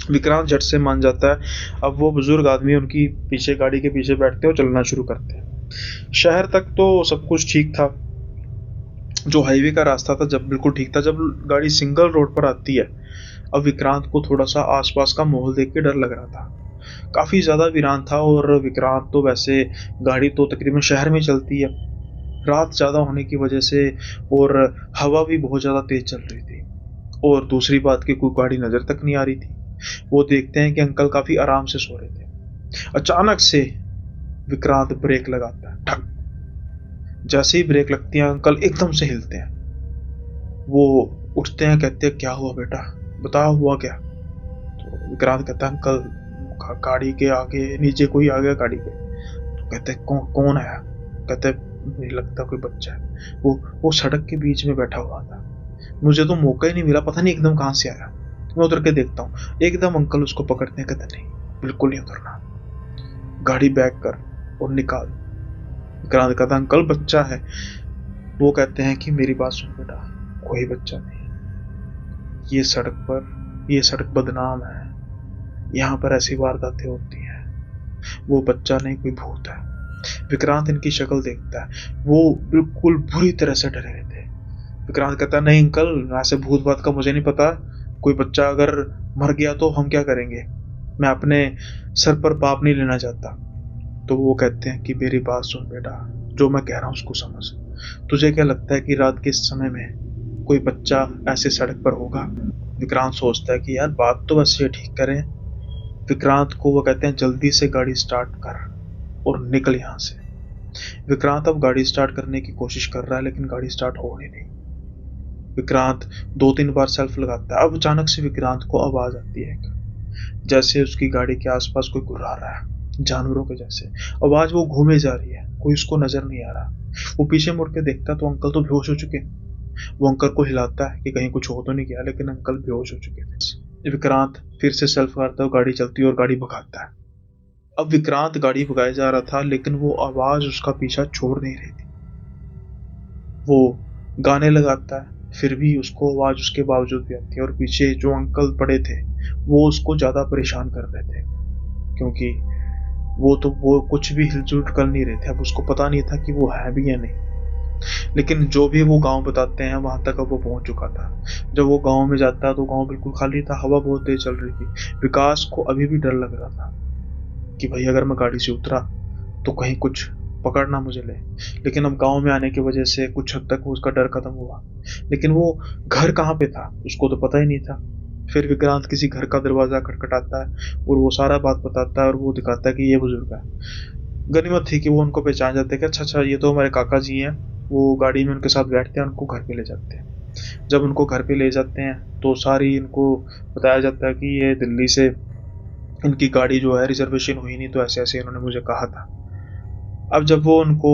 विक्रांत झट से मान जाता है। अब वो बुजुर्ग आदमी उनकी पीछे गाड़ी के पीछे बैठते और चलना शुरू करते हैं। शहर तक तो सब कुछ ठीक था, जो हाईवे का रास्ता था जब बिल्कुल ठीक था। जब गाड़ी सिंगल रोड पर आती है, अब विक्रांत को थोड़ा सा आसपास का माहौल देख के डर लग रहा था। काफी ज्यादा वीरान था, और विक्रांत तो वैसे गाड़ी तो तकरीबन शहर में चलती है, रात ज्यादा होने की वजह से, और हवा भी बहुत ज्यादा तेज चल रही थी, और दूसरी बात की कोई गाड़ी नजर तक नहीं आ रही थी। वो देखते हैं कि अंकल काफी आराम से सो रहे थे। अचानक से विक्रांत ब्रेक लगाता है, ठक। जैसे ही ब्रेक लगती है अंकल एकदम से हिलते हैं। वो उठते हैं, कहते हैं क्या हुआ बेटा, बताओ हुआ क्या? तो विक्रांत कहता है अंकल गाड़ी के आगे नीचे कोई आ गया गाड़ी के। तो कहते हैं कौन आया? कहते मुझे लगता कोई बच्चा है, वो सड़क के बीच में बैठा हुआ था, मुझे तो मौका ही नहीं मिला, पता नहीं एकदम कहां से आया, मैं उतर के देखता हूँ। एकदम अंकल उसको पकड़ते हैं, कहते नहीं बिल्कुल नहीं उतरना, गाड़ी बैक कर और निकाल। विक्रांत कहता अंकल बच्चा है। वो कहते हैं कि मेरी बात सुन बेटा, कोई बच्चा नहीं, ये सड़क बदनाम है, यहाँ पर ऐसी वारदातें होती हैं, वो बच्चा नहीं कोई भूत है। विक्रांत इनकी शक्ल देखता है, वो बिल्कुल बुरी तरह से डरे हुए थे। विक्रांत कहता नहीं अंकल, ऐसे भूत बात का मुझे नहीं पता, कोई बच्चा अगर मर गया तो हम क्या करेंगे, मैं अपने सर पर पाप नहीं लेना चाहता। तो वो कहते हैं कि मेरी बात सुन बेटा, जो मैं कह रहा हूँ उसको समझ, तुझे क्या लगता है कि रात के समय में कोई बच्चा ऐसे सड़क पर होगा? विक्रांत सोचता है कि यार बात तो वैसे ठीक करें। विक्रांत को वो कहते हैं जल्दी से गाड़ी स्टार्ट कर और निकल यहाँ से। विक्रांत अब गाड़ी स्टार्ट करने की कोशिश कर रहा है, लेकिन गाड़ी स्टार्ट हो ही नहीं। विक्रांत 2-3 बार सेल्फ लगाता है। अब अचानक से विक्रांत को आवाज आती है, जैसे उसकी गाड़ी के आसपास कोई गुर्रा रहा है। जानवरों के जैसे। आवाज वो घूमे जा रही है, कोई उसको नजर नहीं आ रहा। वो पीछे मुड़ के देखता तो अंकल तो बेहोश हो चुके। वो अंकल को हिलाता है कि कहीं कुछ हो तो नहीं गया, लेकिन अंकल बेहोश हो चुके थे। विक्रांत फिर से सेल्फ मारता है, गाड़ी चलती है और गाड़ी भगाता है। अब विक्रांत गाड़ी भगाए जा रहा था, लेकिन वो आवाज उसका पीछा छोड़ नहीं रही थी। वो गाने लगाता है, फिर भी उसको आवाज उसके बावजूद भी आती है, और पीछे जो अंकल पड़े थे वो उसको ज्यादा परेशान कर रहे थे, क्योंकि वो कुछ भी हिलजुल कर नहीं रहे थे। अब उसको पता नहीं था कि वो है भी या नहीं। लेकिन जो भी वो गांव बताते हैं, वहां तक अब वो पहुंच चुका था। जब वो गांव में जाता तो गांव बिल्कुल खाली था, हवा बहुत तेज चल रही थी। विकास को अभी भी डर लग रहा था कि भाई अगर मैं गाड़ी से उतरा तो कहीं कुछ पकड़ ना मुझे ले। लेकिन अब गांव में आने की वजह से कुछ हद तक उसका डर खत्म हुआ। लेकिन वो घर कहाँ पे था उसको तो पता ही नहीं था। फिर विक्रांत किसी घर का दरवाजा खटखटाता है और वो सारा बात बताता है, और वो दिखाता है कि ये बुजुर्ग है। गनीमत थी कि वो उनको पहचान जाते हैं कि अच्छा अच्छा ये तो हमारे काका जी हैं। वो गाड़ी में उनके साथ बैठते हैं, उनको घर पे ले जाते हैं। जब उनको घर पे ले जाते हैं तो सारी इनको बताया जाता है कि ये दिल्ली से इनकी गाड़ी जो है रिजर्वेशन हुई नहीं, तो ऐसे ऐसे इन्होंने मुझे कहा था। अब जब वो उनको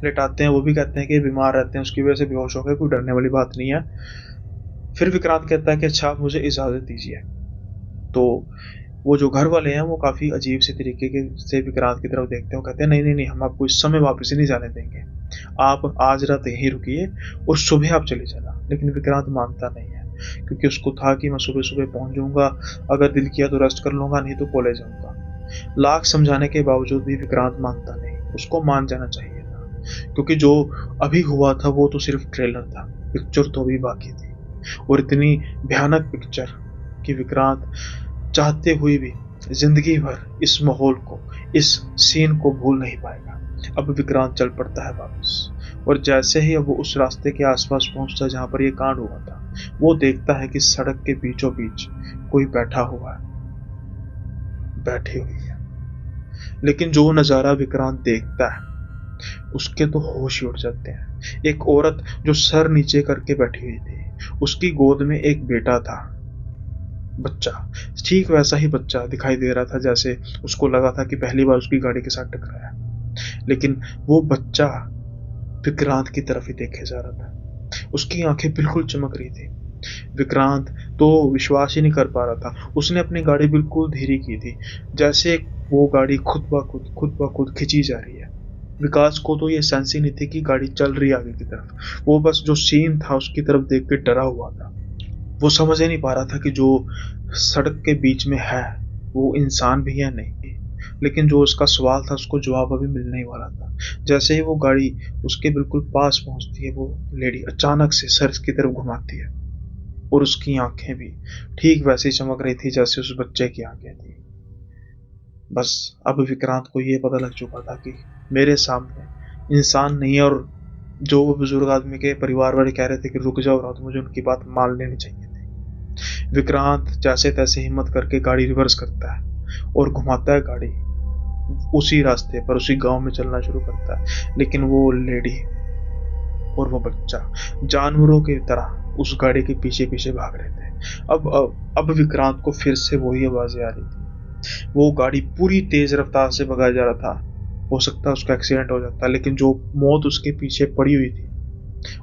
लेटाते हैं, वो भी कहते हैं कि बीमार रहते हैं, उसकी वजह से बेहोश हो गए, कोई डरने वाली बात नहीं है। फिर विक्रांत कहता है कि अच्छा मुझे इजाज़त दीजिए। तो वो जो घर वाले हैं वो काफ़ी अजीब से तरीके के से विक्रांत की तरफ देखते हैं। वो कहते हैं नहीं नहीं नहीं, हम आपको इस समय वापस नहीं जाने देंगे। आप आज रात यहीं रुकिए और सुबह आप चले जाना। लेकिन विक्रांत मानता नहीं है, क्योंकि उसको था कि मैं सुबह सुबह पहुंच जाऊंगा, अगर दिल किया तो रेस्ट कर लूंगा, नहीं तो कॉलेज जाऊंगा। लाख समझाने के बावजूद भी विक्रांत मानता नहीं। उसको मान जाना चाहिए था, क्योंकि जो अभी हुआ था वो तो सिर्फ ट्रेलर था, पिक्चर तो अभी बाकी थी। और इतनी भयानक पिक्चर कि विक्रांत चाहते हुए भी जिंदगी भर इस माहौल को, इस सीन को भूल नहीं पाएगा। अब विक्रांत चल पड़ता है वापस, और जैसे ही अब वो उस रास्ते के आसपास पहुंचता है जहां पर ये कांड हुआ था, वो देखता है कि सड़क के बीचों बीच कोई बैठा हुआ है, बैठी हुई है। लेकिन जो नजारा विक्रांत देखता है उसके तो होश ही उड़ जाते हैं। एक औरत जो सर नीचे करके बैठी हुई थी, उसकी गोद में एक बेटा था, बच्चा। ठीक वैसा ही बच्चा दिखाई दे रहा था जैसे उसको लगा था कि पहली बार उसकी गाड़ी के साथ टकराया। लेकिन वो बच्चा विक्रांत की तरफ ही देखे जा रहा था। उसकी आंखें बिल्कुल चमक रही थी। विक्रांत तो विश्वास ही नहीं कर पा रहा था। उसने अपनी गाड़ी बिल्कुल धीरे की थी, जैसे वो गाड़ी खुद ब खुद खिंची जा रही है। विकास को तो ये सेंस ही नहीं थी कि गाड़ी चल रही है आगे की तरफ। वो बस जो सीन था उसकी तरफ देख के डरा हुआ था। वो समझ ही नहीं पा रहा था कि जो सड़क के बीच में है वो इंसान भी है नहीं। लेकिन जो उसका सवाल था उसको जवाब अभी मिलने ही वाला था। जैसे ही वो गाड़ी उसके बिल्कुल पास पहुंचती है, वो लेडी अचानक से सर की तरफ घुमाती है, और उसकी आंखें भी ठीक वैसे ही चमक रही थी जैसे उस बच्चे की आंखें थी। बस अब विक्रांत को ये पता लग चुका था कि मेरे सामने इंसान नहीं है। और जो वो बुजुर्ग आदमी के परिवार वाले कह रहे थे कि रुक जाओ रात, मुझे उनकी बात मान लेनी चाहिए थी। विक्रांत जैसे तैसे हिम्मत करके गाड़ी रिवर्स करता है और घुमाता है गाड़ी, उसी रास्ते पर उसी गांव में चलना शुरू करता है। लेकिन वो लेडी और वो बच्चा जानवरों की तरह उस गाड़ी के पीछे पीछे भाग रहे थे। अब विक्रांत को फिर से वही आवाजें आ रही थी। वो गाड़ी पूरी तेज रफ्तार से भगाया जा रहा था। हो सकता है उसका एक्सीडेंट हो जाता, लेकिन जो मौत उसके पीछे पड़ी हुई थी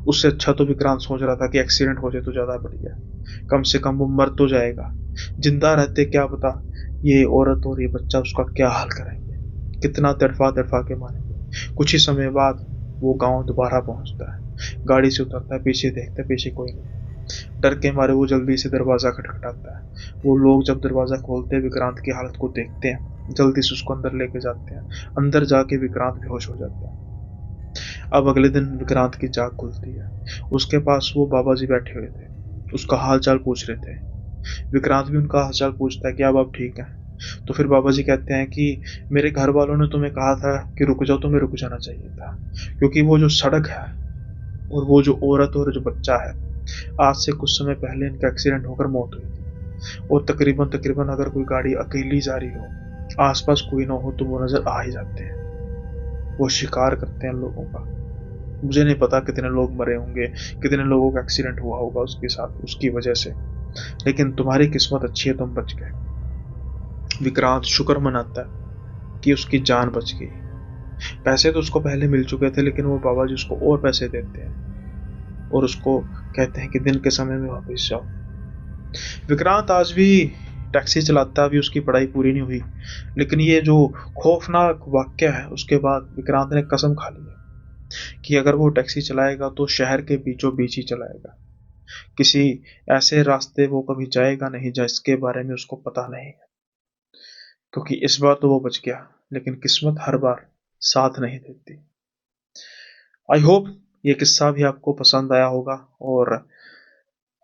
उससे अच्छा तो विक्रांत सोच रहा था कि एक्सीडेंट हो जाए तो ज्यादा बढ़िया, कम से कम वो मर तो जाएगा। जिंदा रहते क्या पता ये औरत और ये बच्चा उसका क्या हाल करेंगे, कितना तड़फा तड़फा के मारेंगे। कुछ ही समय बाद वो गांव दोबारा पहुंचता है, गाड़ी से उतरता है, पीछे देखता है, पीछे कोई नहीं। डर के मारे वो जल्दी से दरवाजा खटखटाता है। वो लोग जब दरवाजा खोलते हैं, विक्रांत की हालत को देखते हैं, जल्दी से उसको अंदर लेके जाते हैं। अंदर जाके विक्रांत बेहोश हो जाता है। अब अगले दिन विक्रांत की जाग खुलती है। उसके पास वो बाबा जी बैठे हुए थे, उसका हाल चाल पूछ रहे थे। विक्रांत भी उनका हाल चाल पूछता है कि अब आप ठीक हैं। तो फिर बाबा जी कहते हैं कि मेरे घर वालों ने तुम्हें कहा था कि रुक जाओ, तुम्हें रुक जाना चाहिए था, क्योंकि वो जो सड़क है और वो जो औरत और जो बच्चा है, आज से कुछ समय पहले इनका एक्सीडेंट होकर मौत हुई थी। और तकरीबन तकरीबन अगर कोई गाड़ी अकेली जा रही हो, आसपास कोई ना हो, तो वो नजर आ ही जाते हैं। वो शिकार करते हैं लोगों का। मुझे नहीं पता कितने लोग मरे होंगे, कितने लोगों का एक्सीडेंट हुआ होगा उसके साथ, उसकी वजह से, लेकिन तुम्हारी किस्मत अच्छी है, तुम बच गए। विक्रांत शुक्र मनाता है कि उसकी जान बच गई। पैसे तो उसको पहले मिल चुके थे, लेकिन वो बाबा जी उसको और पैसे देते हैं और उसको कहते हैं कि दिन के समय में वापस जाओ। विक्रांत आज भी टैक्सी चलाता है, अभी उसकी पढ़ाई पूरी नहीं हुई, लेकिन ये जो खौफनाक वाक्य है उसके बाद विक्रांत ने कसम खा ली है कि अगर वो टैक्सी चलाएगा तो शहर के बीचों बीच ही चलाएगा। किसी ऐसे रास्ते वो कभी जाएगा नहीं जिसके बारे में उसको पता नहीं है, क्योंकि इस बार तो वो बच गया, लेकिन किस्मत हर बार साथ नहीं देती। आई होप ये किस्सा भी आपको पसंद आया होगा, और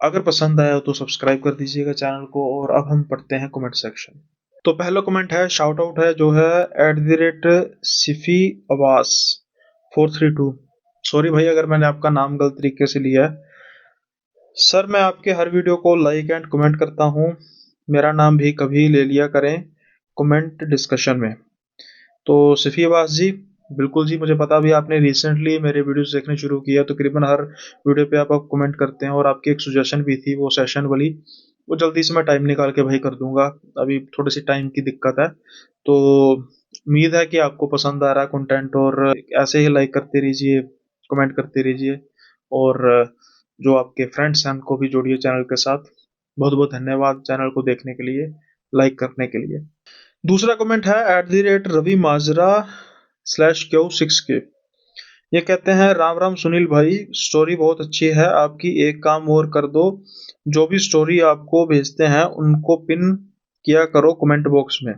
अगर पसंद आया तो सब्सक्राइब कर दीजिएगा चैनल को। और अब हम पढ़ते हैं कमेंट सेक्शन। तो पहला कमेंट है, शाउट आउट है, जो है @सिफी अब्बास 432। सॉरी भाई अगर मैंने आपका नाम गलत तरीके से लिया है। सर मैं आपके हर वीडियो को लाइक एंड कमेंट करता हूँ, मेरा नाम भी कभी ले लिया करें कमेंट डिस्कशन में। तो सिफी अब्बास जी, बिल्कुल जी, मुझे पता भी आपने रिसेंटली मेरे वीडियोस देखने शुरू किया, तो तकरीबन हर वीडियो पे आप कमेंट करते हैं, और आपकी एक सजेशन भी थी वो सेशन वाली, वो जल्दी से मैं टाइम निकाल के भाई कर दूंगा। अभी थोड़ी सी टाइम की दिक्कत है, तो उम्मीद है कि आपको पसंद आ रहा है कंटेंट, और ऐसे ही लाइक करते रहिए, कमेंट करते रहिए, और जो आपके फ्रेंड्स हैं उनको भी जोड़िए चैनल के साथ। बहुत बहुत धन्यवाद चैनल को देखने के लिए, लाइक करने के लिए। दूसरा कमेंट है @रवि माजरा /Q6K। ये कहते हैं, राम राम सुनील भाई, स्टोरी बहुत अच्छी है आपकी, एक काम और कर दो, जो भी स्टोरी आपको भेजते हैं उनको पिन किया करो कमेंट बॉक्स में।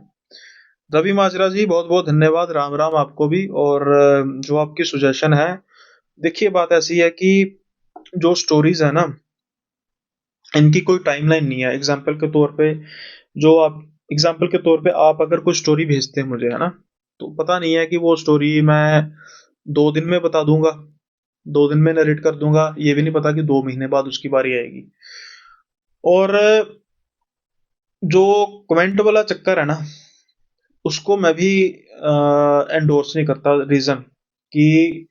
रवि माजरा जी बहुत बहुत धन्यवाद, राम राम आपको भी। और जो आपकी सुजेशन है, देखिए बात ऐसी है कि जो स्टोरीज है ना, इनकी कोई टाइमलाइन नहीं है। एग्जाम्पल के तौर पे आप अगर कोई स्टोरी भेजते हैं मुझे, है ना, तो पता नहीं है कि वो स्टोरी मैं 2 दिन में बता दूंगा, 2 दिन में नरेट कर दूंगा, ये भी नहीं पता कि 2 महीने बाद उसकी बारी आएगी। और जो कमेंट वाला चक्कर है ना, उसको मैं भी एंडोर्स नहीं करता। रीजन कि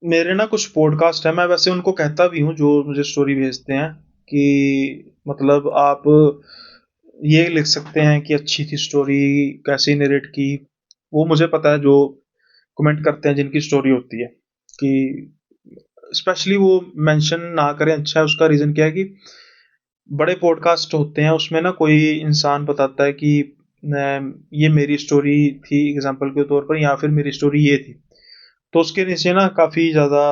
मेरे ना कुछ पॉडकास्ट है, मैं वैसे उनको कहता भी हूँ जो मुझे स्टोरी भेजते हैं, कि मतलब आप ये लिख सकते हैं कि अच्छी थी स्टोरी, कैसे नरेट की। वो मुझे पता है जो कमेंट करते हैं जिनकी स्टोरी होती है, कि स्पेशली वो मेंशन ना करें, अच्छा है। उसका रीजन क्या है कि बड़े पॉडकास्ट होते हैं, उसमें ना कोई इंसान बताता है कि ये मेरी स्टोरी थी एग्जांपल के तौर पर, या फिर मेरी स्टोरी ये थी, तो उसके नीचे ना काफी ज्यादा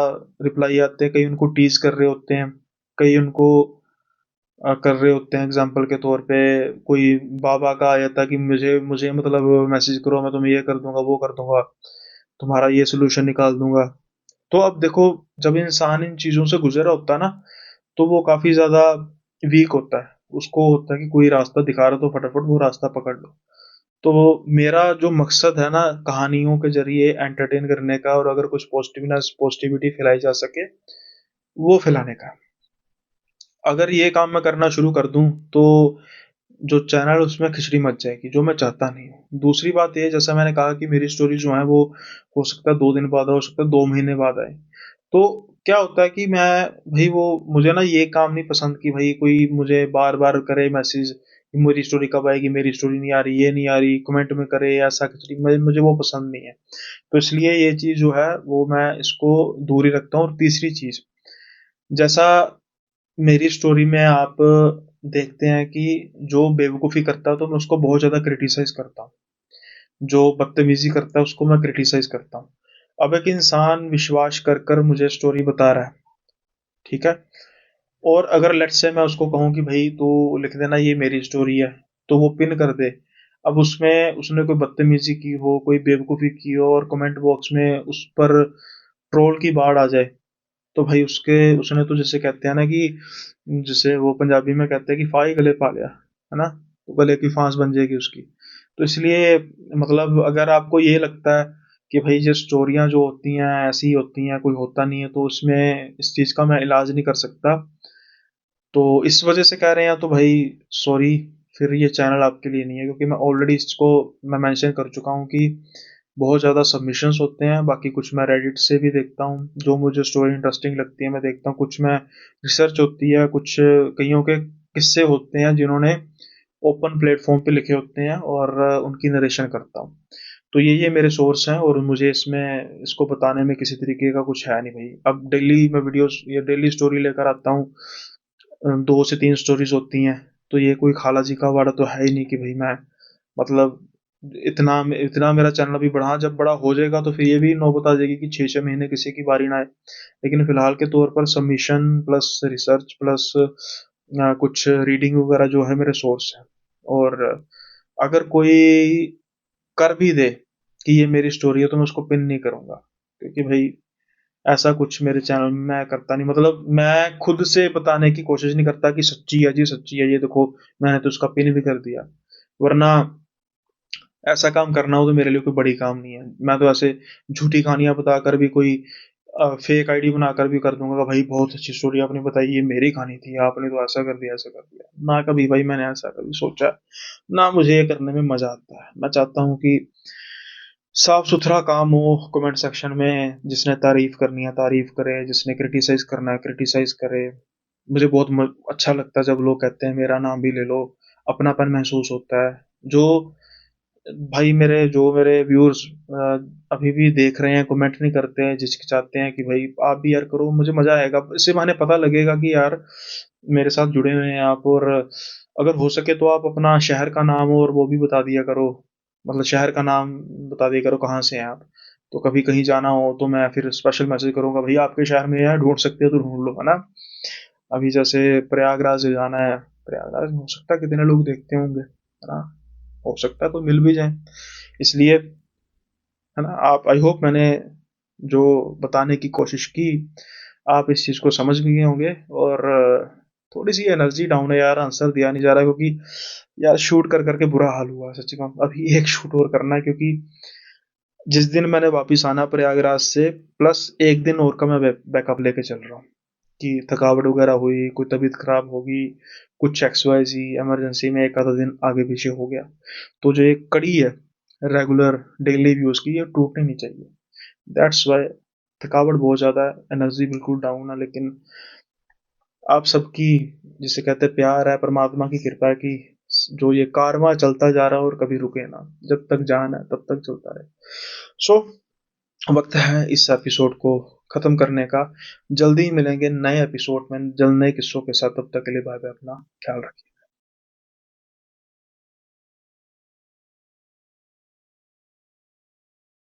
रिप्लाई आते हैं। कई उनको टीज कर रहे होते हैं, कई उनको कर रहे होते हैं। एग्जाम्पल के तौर पे कोई बाबा का आया था कि मुझे मुझे मतलब मैसेज करो, मैं तुम्हें ये कर दूंगा, वो कर दूंगा, तुम्हारा ये सोल्यूशन निकाल दूंगा। तो अब देखो, जब इंसान इन चीजों से गुजरा होता है ना, तो वो काफी ज्यादा वीक होता है। उसको होता है कि कोई रास्ता दिखा रहा तो फटाफट वो रास्ता पकड़ लो। तो मेरा जो मकसद है ना, कहानियों के जरिए एंटरटेन करने का, और अगर कुछ पॉजिटिविटी फैलाई जा सके वो फैलाने का। अगर ये काम मैं करना शुरू कर दूं, तो जो चैनल उसमें खिचड़ी मच जाएगी, जो मैं चाहता नहीं हूँ। दूसरी बात ये, जैसा मैंने कहा कि मेरी स्टोरी जो है वो हो सकता है 2 दिन बाद, हो सकता है 2 महीने बाद आए। तो क्या होता है कि मैं, भाई वो मुझे ना ये काम नहीं पसंद कि भाई कोई मुझे बार बार करे मैसेज कि मेरी स्टोरी कब आएगी, मेरी स्टोरी नहीं आ रही, ये नहीं आ रही, कमेंट में करे ऐसा खिचड़ी, मुझे वो पसंद नहीं है। तो इसलिए ये चीज जो है वो मैं इसको दूर ही रखता हूँ। और तीसरी चीज, जैसा मेरी स्टोरी में आप देखते हैं कि जो बेवकूफ़ी करता है तो मैं उसको बहुत ज़्यादा क्रिटिसाइज करता हूँ, जो बदतमीजी करता है उसको मैं क्रिटिसाइज करता हूँ। अब एक इंसान विश्वास कर कर मुझे स्टोरी बता रहा है, ठीक है, और अगर लेट्स से मैं उसको कहूँ कि भाई तू लिख देना ये मेरी स्टोरी है, तो वो पिन कर दे। अब उसमें उसने कोई बदतमीजी की हो, कोई बेवकूफ़ी की हो, और कमेंट बॉक्स में उस पर ट्रोल की बाढ़ आ जाए, तो भाई उसके उसने तो जैसे कहते हैं ना कि, जैसे वो पंजाबी में कहते हैं कि फाही गले पा लिया, है ना, तो गले की फांस बन जाएगी उसकी। तो इसलिए मतलब अगर आपको ये लगता है कि भाई ये स्टोरियां जो होती हैं ऐसी ही होती हैं, कोई होता नहीं है, तो उसमें इस चीज़ का मैं इलाज नहीं कर सकता, तो इस वजह से कह रहे हैं, तो भाई सॉरी, फिर ये चैनल आपके लिए नहीं है। क्योंकि मैं ऑलरेडी इसको मैं मेंशन कर चुका हूँ कि बहुत ज़्यादा सबमिशंस होते हैं। बाकी कुछ मैं रेडिट से भी देखता हूँ, जो मुझे स्टोरी इंटरेस्टिंग लगती है मैं देखता हूँ। कुछ मैं रिसर्च होती है, कुछ कईयों के किस्से होते हैं जिन्होंने ओपन प्लेटफॉर्म पे लिखे होते हैं और उनकी नरेशन करता हूँ। तो ये मेरे सोर्स हैं और मुझे इसमें इसको बताने में किसी तरीके का कुछ है नहीं भाई। अब डेली मैं वीडियोस या डेली स्टोरी लेकर आता हूँ, 2 से 3 स्टोरीज होती हैं। तो ये कोई खाला जी का वाड़ा तो है ही नहीं कि भाई मैं मतलब इतना इतना मेरा चैनल अभी बढ़ा, जब बड़ा हो जाएगा तो फिर ये भी नौबत आ जाएगी कि 6-6 महीने किसी की बारी ना आए। लेकिन फिलहाल के तौर पर सबमिशन प्लस रिसर्च प्लस कुछ रीडिंग वगैरह जो है मेरे सोर्स है। और अगर कोई कर भी दे कि ये मेरी स्टोरी है तो मैं उसको पिन नहीं करूंगा, क्योंकि भाई ऐसा कुछ मेरे चैनल में मैं करता नहीं। मतलब मैं खुद से बताने की कोशिश नहीं करता कि सच्ची है जी, सच्ची है ये देखो, मैंने तो उसका पिन भी कर दिया। वरना ऐसा काम करना हो तो मेरे लिए कोई बड़ी काम नहीं है। मैं तो ऐसे झूठी कहानियां बताकर भी कोई फेक आईडी बनाकर भी कर दूंगा कि भाई बहुत अच्छी स्टोरी आपने बताई, ये मेरी कहानी थी, आपने तो ऐसा कर दिया ऐसा कर दिया। ना कभी भाई मैंने ऐसा कभी सोचा, ना मुझे ये करने में मजा आता है। मैं चाहता हूँ कि साफ सुथरा काम हो, कमेंट सेक्शन में जिसने तारीफ करनी है तारीफ करे, जिसने क्रिटिसाइज करना है क्रिटिसाइज करे। मुझे बहुत अच्छा लगता है जब लोग कहते हैं मेरा नाम भी ले लो, अपनापन महसूस होता है। जो भाई मेरे व्यूअर्स अभी भी देख रहे हैं, कमेंट नहीं करते हैं, चाहते हैं कि भाई आप भी यार करो, मुझे मजा आएगा। इससे माने पता लगेगा कि यार मेरे साथ जुड़े हुए हैं आप। और अगर हो सके तो आप अपना शहर का नाम और वो भी बता दिया करो, मतलब शहर का नाम बता दिया करो कहाँ से हैं आप। तो कभी कहीं जाना हो तो मैं फिर स्पेशल मैसेज करूंगा, भाई आपके शहर में है, ढूंढ सकते हो तो ढूंढ लो, है ना। अभी जैसे प्रयागराज जाना है, प्रयागराज में हो सकता है कितने लोग देखते होंगे, है ना। हो सकता है तो मिल भी जाए, इसलिए, है ना। आप, आई होप मैंने जो बताने की कोशिश की आप इस चीज को समझ भी गए होंगे। और थोड़ी सी एनर्जी डाउन है यार, आंसर दिया नहीं जा रहा, क्योंकि यार शूट कर करके बुरा हाल हुआ है सच्ची कहूं। अभी एक शूट और करना है, क्योंकि जिस दिन मैंने वापिस आना प्रयागराज से, प्लस एक दिन और का मैं बैकअप लेके चल रहा हूँ कि थकावट वगैरह हुई, कोई तबीयत खराब होगी, कुछ XYZ इमरजेंसी में एक आधा दिन आगे पीछे हो गया, तो जो एक कड़ी है रेगुलर डेली व्यूज की, ये टूटनी नहीं चाहिए। दैट्स वाई थकावट बहुत ज्यादा है, एनर्जी बिल्कुल डाउन है। लेकिन आप सबकी, जिसे कहते हैं प्यार है, परमात्मा की कृपा है कि जो ये कारवा चलता जा रहा है और कभी रुके ना, जब तक जान है तब तक चलता रहे। सो वक्त है इस एपिसोड को खत्म करने का। जल्दी ही मिलेंगे नए एपिसोड में, जल्द नए किस्सों के साथ। तब तक के लिए बाय बाय, अपना ख्याल रखिए।